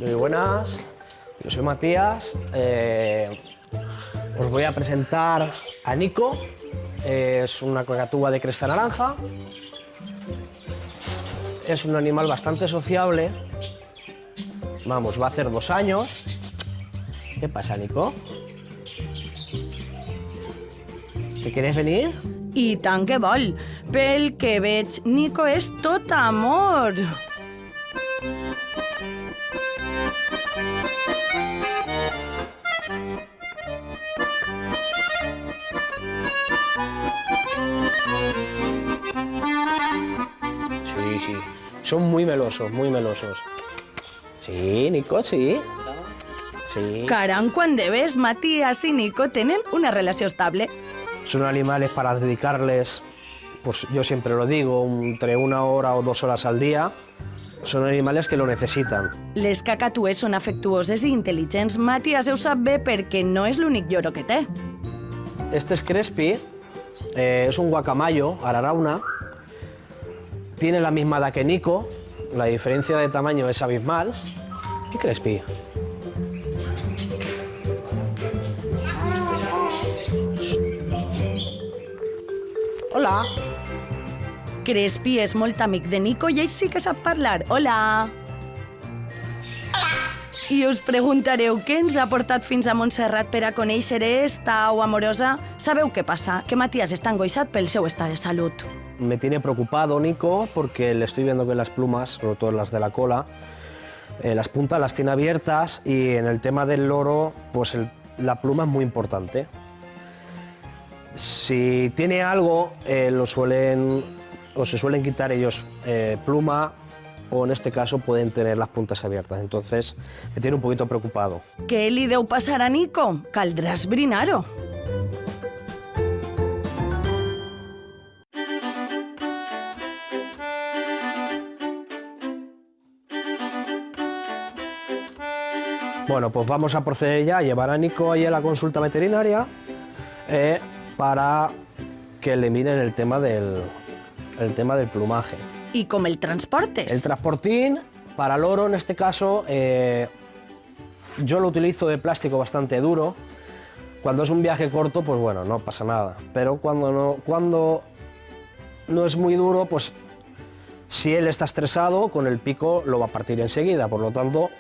Muy buenas, yo soy Matías. Os voy a presentar a Nico. Es una cockatúa de cresta naranja. Es un animal bastante sociable. Vamos, va a hacer 2 años. ¿Qué pasa, Nico? ¿Te quieres venir? I tant que vol. Pel que veig, Nico és tot amor. Sí, sí. Son muy melosos, muy melosos. Sí, Nico, sí. Sí. Caram, quan de ves, Matías i Nico tenen una relació estable. Son animales para dedicarles, pues yo siempre lo digo, entre 1 hora o 2 horas al día. Son animales que lo necesitan. Les cacatues són afectuoses i intel·ligents. Matías ho sap bé perquè no és l'únic lloro que té. Este es Crespi, es un guacamayo, ararauna. Tiene la misma edad que Nico, la diferencia de tamaño es abismal. ¿Y Crespi? Hola. Crespi és molt amic de Nico i ell sí que sap parlar. Hola! I us preguntareu què ens ha portat fins a Montserrat per a conèixer esta au amorosa? Sabeu què passa? Que Matías està angoixat pel seu estat de salut. Me tiene preocupado Nico porque le estoy viendo que las plumas, sobre todo las de la cola, las puntas las tiene abiertas y en el tema del loro, pues la pluma es muy importante. Si tiene algo, se suelen quitar ellos pluma o en este caso pueden tener las puntas abiertas. Entonces me tiene un poquito preocupado. Què li deu passar a Nico? Caldrà esbrinar-ho. Bueno, pues vamos a proceder ya a llevar a Nico ahí a la consulta veterinaria para que le miren el tema del plumaje. I com el transportes? El transportín, para loro en este caso, yo lo utilizo de plástico bastante duro. Cuando es un viaje corto, pues bueno, no pasa nada. Pero cuando no es muy duro, pues si él está estresado, con el pico lo va a partir enseguida. Por lo tanto,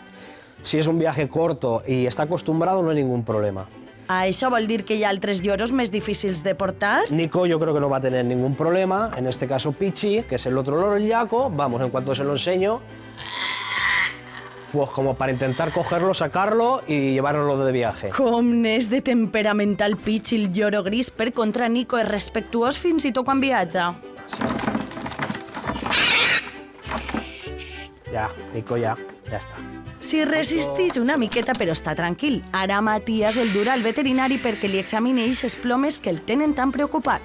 si es un viaje corto y está acostumbrado, no hay ningún problema. Això vol dir que hi ha altres lloros més difícils de portar? Nico yo creo que no va a tener ningún problema. En este caso Pichi, que es el otro loro, el yaco, vamos, en cuanto se lo enseño, pues como para intentar cogerlo, sacarlo y llevárnoslo de viaje. Com n'és de temperamental Pichi, el lloro gris, per contra Nico és respectuós fins i tot quan viatja. Ya, Nico ya está. Si resisteix una miqueta, però està tranquil. Ara Matías el durà al veterinari perquè li examini eixes plomes que el tenen tan preocupat.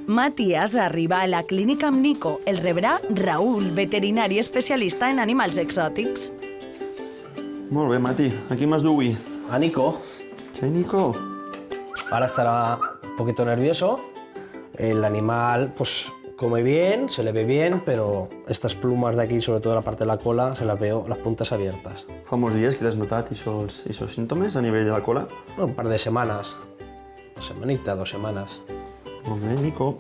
Matías arriba a la clínica amb Nico. El rebrà Raúl, veterinari especialista en animals exòtics. Molt bé, Mati. A qui m'has d'uir? A Nico. Sí, Nico. Ahora estará un poquito nervioso. El animal, pues, come bien, se le ve bien, pero estas plumas de aquí, sobre todo la parte de la cola, se las veo las puntas abiertas. Fa molts dies que l'has notat, aquests símptomes a nivell de la cola? Un par de semanas. Una semanita, 2 semanas. Molt bé, Nico.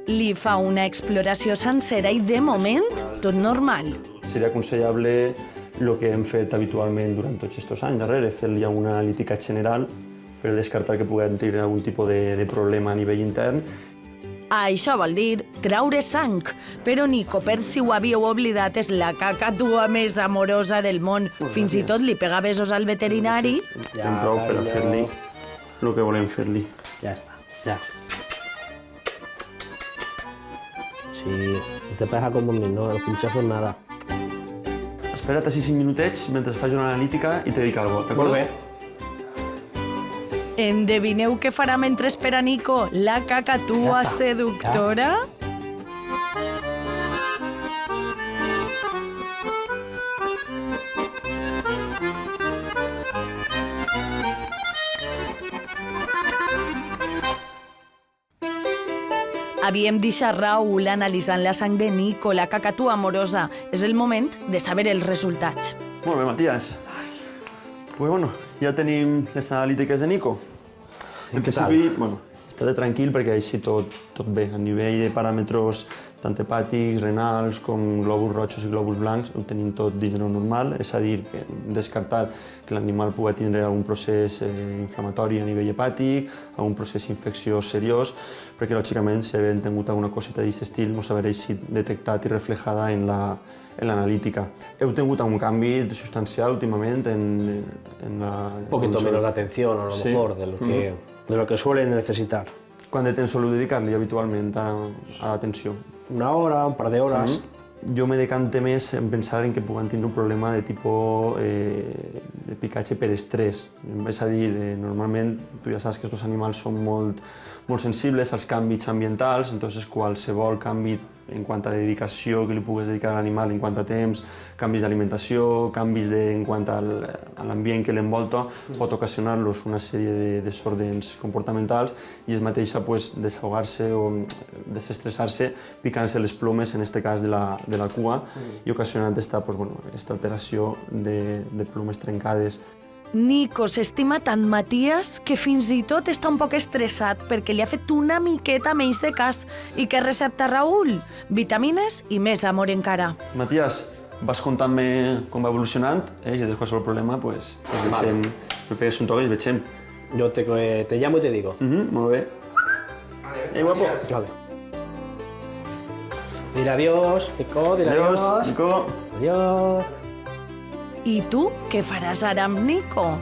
Li fa una exploració sencera i, de moment, tot normal. Seria aconsellable el que hem fet habitualment durant tots aquests anys darrere, fer-li una analítica general per descartar que puguem tenir algun tipus de problema a nivell intern. Això vol dir traure sang. Però Nico, per si ho havíeu oblidat, és la cacatúa més amorosa del món. Fins i tot li pega besos al veterinari. Fem prou per a fer-li el que volem fer-li. Ya está, ya. Sí, no te pasa como a mí, no, los pinchazos nada. Espera't així 5 minutets mentre faig una analítica i te dic alguna cosa, d'acord? Molt bé. Endevineu què farà mentre espera Nico, la cacatúa Ja està, seductora? Havíem deixat Raül analitzant la sang de Nico, la cacatúa amorosa. És el moment de saber els resultats. Molt bé, Matías. Pues bueno, ja tenim les analítiques de Nico. En principi, bueno, estate tranquil perquè així tot bé. A nivell de paràmetres tant hepàtics, renals, com glòbuls rojos i glòbuls blancs, ho tenim tot dins de lo normal, és a dir, que hem descartat que l'animal pugui tindre algun procés inflamatori a nivell hepàtic, algun procés infecciós seriós, perquè, lògicament, si haguem tingut alguna coseta d'aquest estil, no s'haurà detectat i reflejada en l'analítica. Heu tingut algun canvi substancial últimament en la... Un poquito menos de atención, a lo mejor, de lo que suelen necesitar. Quant de temps soleu dedicar-li habitualment a l'atenció? Una hora, un par de horas. Jo me decante més en pensar en que puguen tindre un problema de tipus de picatge per estrès. És a dir, normalment, tu ja saps que aquests animals són molt sensibles als canvis ambientals, entonces qualsevol canvi en quant a dedicació que li puguis dedicar a l'animal, en quant a temps, canvis d'alimentació, canvis en quant a l'ambient que l'envolta, pot ocasionar-los una sèrie de desordres comportamentals i és mateixa desahogar-se o desestressar-se picant-se les plomes, en aquest cas de la cua, i ocasionant aquesta alteració de plomes trencades. Nico s'estima tant Matías que fins i tot està un poc estressat perquè li ha fet una miqueta menys de cas. I què recepta Raül? Vitamines i més amor encara. Matías, vas contant-me com va evolucionant, i després qualsevol problema, pues veiem, me pegues un toque i veiem. Yo te llamo y te digo. Molt bé. Guapo. Vale. Dile adiós, Nico, dile adiós. Adiós, Nico. Adiós. I tu, què faràs ara amb Nico?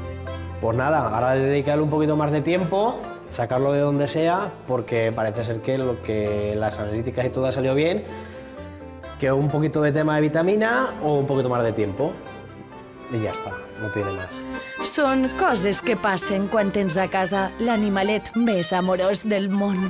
Pues nada, ahora dedicarle un poquito más de tiempo, sacarlo de donde sea, porque parece ser que las analíticas y todo ha salido bien, que un poquito de tema de vitamina o un poquito más de tiempo. Y ya está, no tiene más. Són coses que passen quan tens a casa l'animalet més amorós del món.